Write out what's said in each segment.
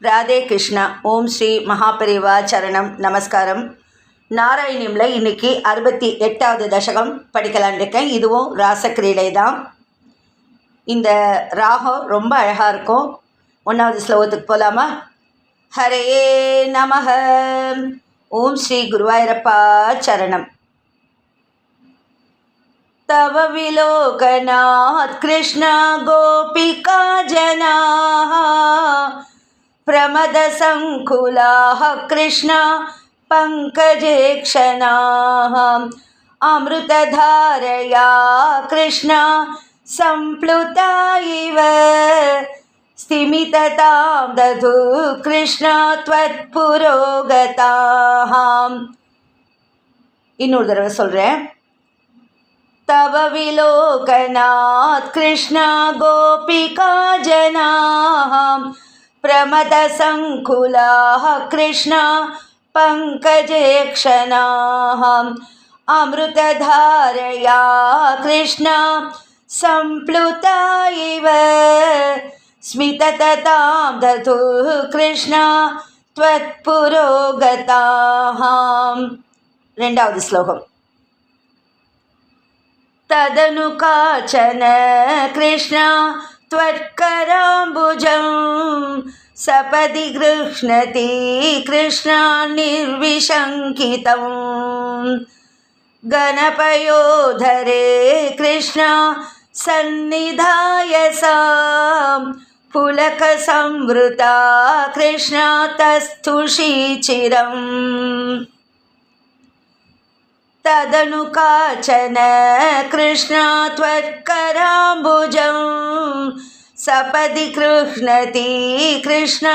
ராதே கிருஷ்ணா. ஓம் ஸ்ரீ மகாபரிவா சரணம். நமஸ்காரம். நாராயணியமில் இன்றைக்கி 68வது தசகம் படிக்கலான் இருக்கேன். இதுவும் ராசக்கிரீடை தான். இந்த ராகம் ரொம்ப அழகாக இருக்கும். 1வது ஸ்லோகத்துக்கு போகலாமா? ஹரே நமஹ. ஓம் ஸ்ரீ குருவாயூரப்பா சரணம். तव विलोकनाथ कृष्ण गोपिका जनाः प्रमदसङ्कुलाः कृष्ण पङ्कजे क्षणाः अमृतधारया कृष्ण सम्प्लुता इव स्तिमिततां दधु कृष्ण त्वत्पुरोगताः. இன்னொரு தடவை சொல்கிறேன். तव विलोकनाथ कृष्ण गोपिका जनाः प्रमदसङ्कुलाः कृष्ण पङ्कजे क्षणाः अमृतधारया कृष्ण सम्प्लुता इव स्मितततां दधु कृष्ण त्वत्पुरोगताः. 2வது ஸ்லோகம். तदनु काचन कृष्ण त्वत्कराम्बुजं सपदि गृह्णति कृष्ण निर्विशङ्कितं गणपयोधरे कृष्ण सन्निधाय सा पुलकसंवृता कृष्ण तस्थुषी चिरम्. तदनु काचन कृष्ण त्वत्कराम्बुजं सपदि गृह्णति कृष्ण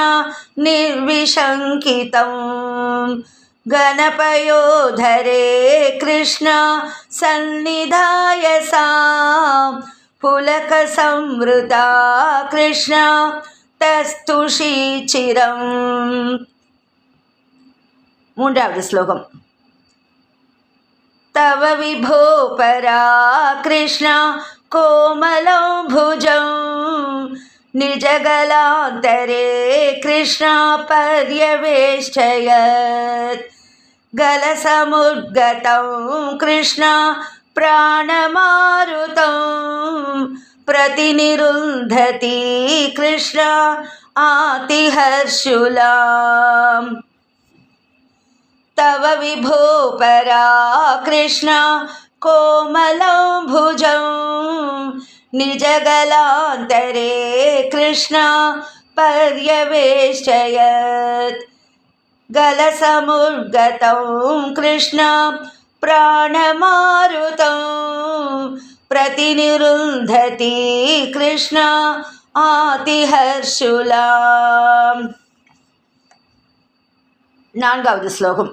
निर्विशङ्कितं गणपयोधरे कृष्ण सन्निधाय सा पुलकसंवृता कृष्ण तस्तुषी चिरम्. 3வது ஸ்லோகம். तव विभो परा कृष्ण कोमलम्भुजं निजगलान्तरे कृष्ण पर्यवेष्टयत् गलसमुद्गतं कृष्ण प्राणमारुतं प्रतिनिरुन्धति कृष्ण आतिहर्षुलाम्. तव विभो परा कृष्ण कोमलम्भुजं निजगलान्तरे कृष्ण पर्यवेष्टयत् गलसमुद्गतं कृष्ण प्राणमारुतं प्रतिनिरुन्धति कृष्ण आतिहर्षुलाम्. 4வது ஸ்லோகம்.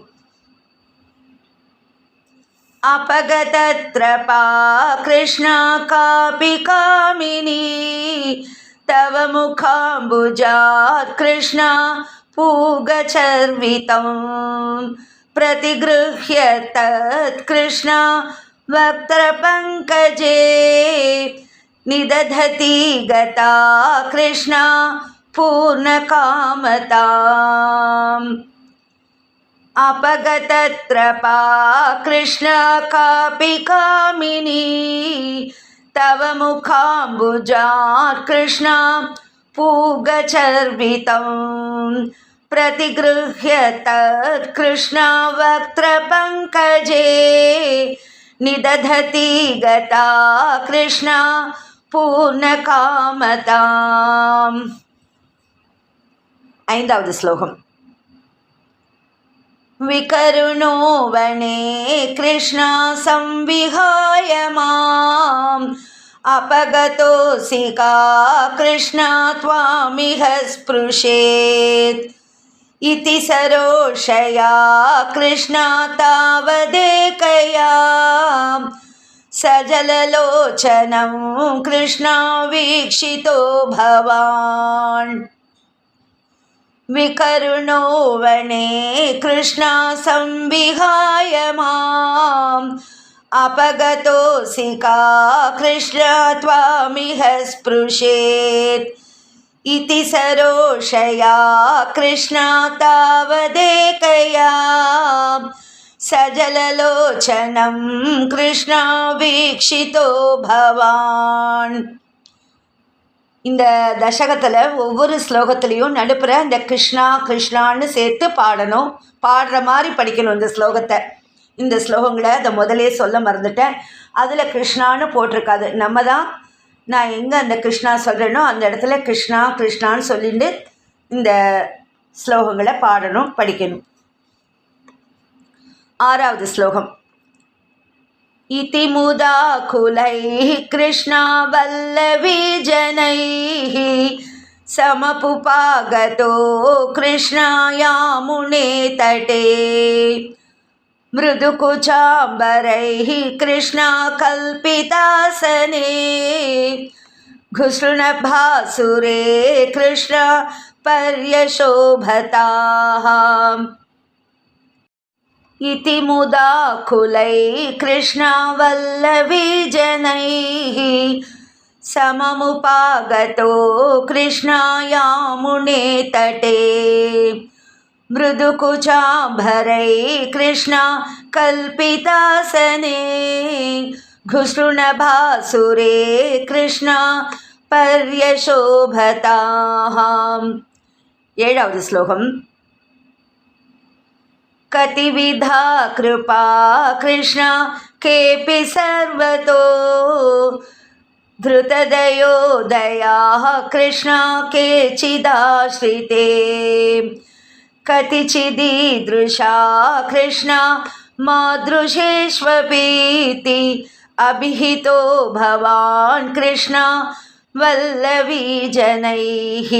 अपगतत्रपा कृष्ण कापि कामिनी तव मुखाम्बुजात् कृष्ण पूगचर्वितं प्रतिगृह्य तत् कृष्ण वक्त्रपङ्कजे निदधति गता कृष्ण पूर्णकामताम्. अपगतत्रपा कृष्ण कापि कामिनी तव मुखाम्बुजात् कृष्ण पूगचर्वितं प्रतिगृह्य तत् कृष्ण वक्त्रपङ्कजे निदधति गता कृष्ण पूर्णकामताम्. 5வது ஸ்லோகம். विकरुणो वने कृष्ण संविहाय माम् अपगतोऽसि का कृष्ण त्वामिह स्पृशेत् इति सरोषया कृष्ण तावदेकया सजललोचनं कृष्ण वीक्षितो भवान्. विकरुणो वने कृष्ण संविहाय माम् अपगतोऽसि का कृष्ण त्वामिह स्पृशेत् इति सरोषया कृष्णा तावदेकया सजललोचनं कृष्णा வீக்ஷிதோ भवान्. இந்த தசகத்தில் ஒவ்வொரு ஸ்லோகத்துலேயும் நடுப்புற இந்த கிருஷ்ணா கிருஷ்ணான்னு சேர்த்து பாடணும், பாடுற மாதிரி படிக்கணும் இந்த ஸ்லோகத்தை. இந்த ஸ்லோகங்களை அதை முதலே சொல்ல மறந்துட்டேன். அதில் கிருஷ்ணான்னு போட்டிருக்காது. நம்ம தான் நான் எங்கே அந்த கிருஷ்ணா சொல்கிறேனோ அந்த இடத்துல கிருஷ்ணா கிருஷ்ணான்னு சொல்லிட்டு இந்த ஸ்லோகங்களை பாடணும், படிக்கணும். 6வது ஸ்லோகம். इति मुदाकुलैः कृष्णा वल्लवी जनैः समपुपागतो कृष्णा यामुने तटे मृदुकुचाम्बरैः कृष्णा कल्पितासने घुसृणभासुरे कृष्णा पर्यशोभताः. इति मुदाकुलैः कृष्णा वल्लवी जनैः सममुपागतो कृष्णा यामुने तटे मृदुकुचाम्बरैः कृष्णा कल्पितासने घुसृणभासुरे कृष्णा पर्यशोभताः. 7வது ஸ்லோகம். कतिविधा कृपा कृष्णा केऽपि सर्वतो धृतदयोदयाः कृष्णा केचिदाश्रिते कतिचिदीदृशा कृष्णा मादृशेष्वपीति अभिहितो भवान् कृष्णा वल्लवी जनैः.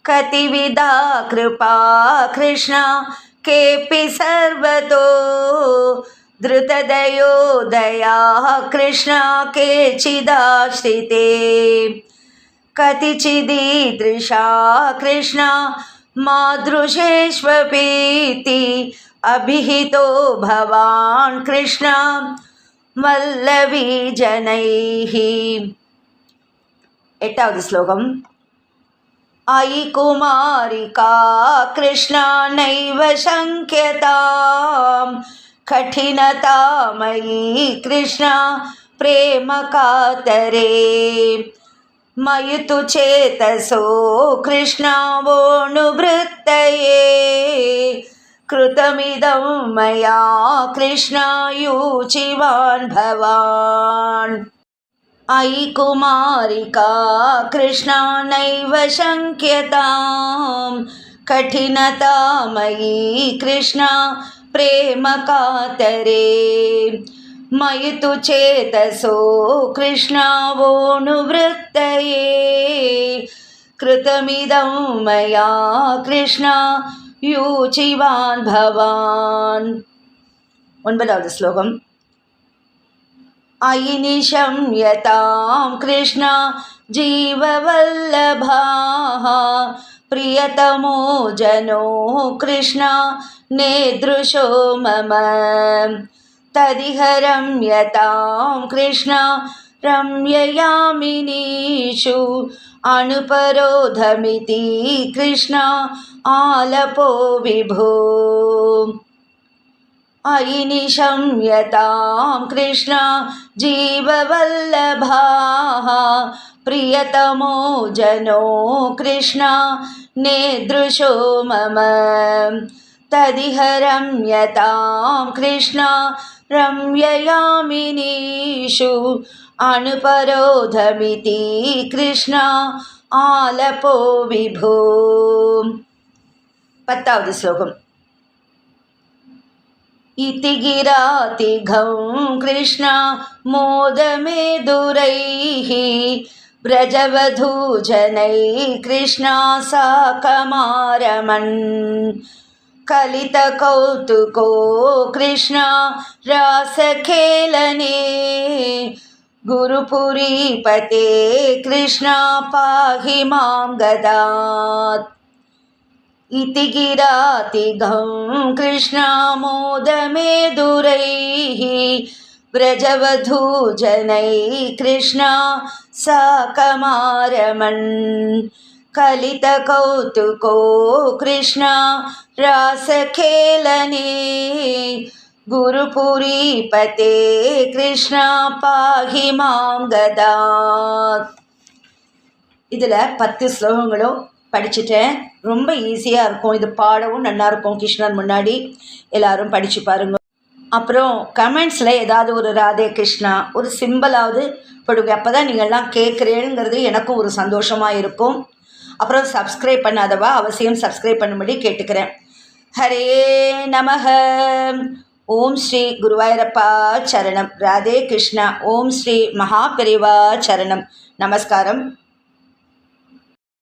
कतिविधा कृपा कृष्णा केऽपि सर्वतो धृतदयोदयाः कृष्णा केचिदाश्रिते कतिचिदीदृशा कृष्णा मादृशेष्वपीति अभिहितो भवान् कृष्णा वल्लवी जनैः. 8வது ஸ்லோகம். अयि कुमारिका कृष्णा नैव शङ्क्यतां कठिनतामयी कृष्णा प्रेम कातरे मयि तु चेतसो कृष्णा वोऽनुवृत्तये कृतमिदं मया कृष्णा यूचिवान् भवान्. अयि कुमारिका कृष्णा नैव शङ्क्यतां कठिनतामयी कृष्णा प्रेम कातरे मयि तु चेतसो कृष्णा वोऽनुवृत्तये कृतमिदं मया कृष्णा यूचिवान् भवान्. 9வது ஸ்லோகம். अयि निशम्यतां कृष्णा जीववल्लभाः प्रियतमो जनो कृष्णा नेदृशो मम तदिह रम्यतां कृष्णा रम्ययामिनीषु अनुपरोधमिति कृष्णा आलपो विभो. अयि निशम्यतां कृष्णा जीववल्लभाः प्रियतमो जनो कृष्णा नेदृशो मम तदिह रम्यतां कृष्णा रम्ययामिनीषु अनुपरोधमिति कृष्णा आलपो विभो. 10வது ஸ்லோகம். इति गिरातिघं कृष्णा मोदमेदुरैः व्रजवधूजनैः कृष्णा साकमारमन् कलितकौतुको कृष्णा रासखेलने गुरुपुरीपते कृष्णा पाहि मां गदात्. इति गिरातिघं कृष्णा मोदमेदुरैः व्रजवधूजनैः कृष्णा साकमारमन् कलितकौतुको कृष्णा रासखेलने गुरुपुरीपते कृष्णा पाहि मां गदात्. இதில் 10 ஸ்லோகங்களும் படிச்சுட்டேன். ரொம்ப ஈஸியாக இருக்கும். இது பாடவும் நல்லாயிருக்கும். கிருஷ்ணன் முன்னாடி எல்லோரும் படித்து பாருங்க. அப்புறம் கமெண்ட்ஸில் ஏதாவது ஒரு ராதே கிருஷ்ணா ஒரு சிம்பிளாவது போடுங்க. அப்போ தான் நீங்கள்லாம் கேட்குறேங்கிறது எனக்கும் ஒரு சந்தோஷமாக இருக்கும். அப்புறம் சப்ஸ்கிரைப் பண்ணாதவா அவசியம் சப்ஸ்கிரைப் பண்ணும்படி கேட்டுக்கிறேன். ஹரே நமஹ. ஓம் ஸ்ரீ குருவாயூரப்பா சரணம். ராதே கிருஷ்ணா. ஓம் ஸ்ரீ மகாபெரிவா சரணம். நமஸ்காரம்.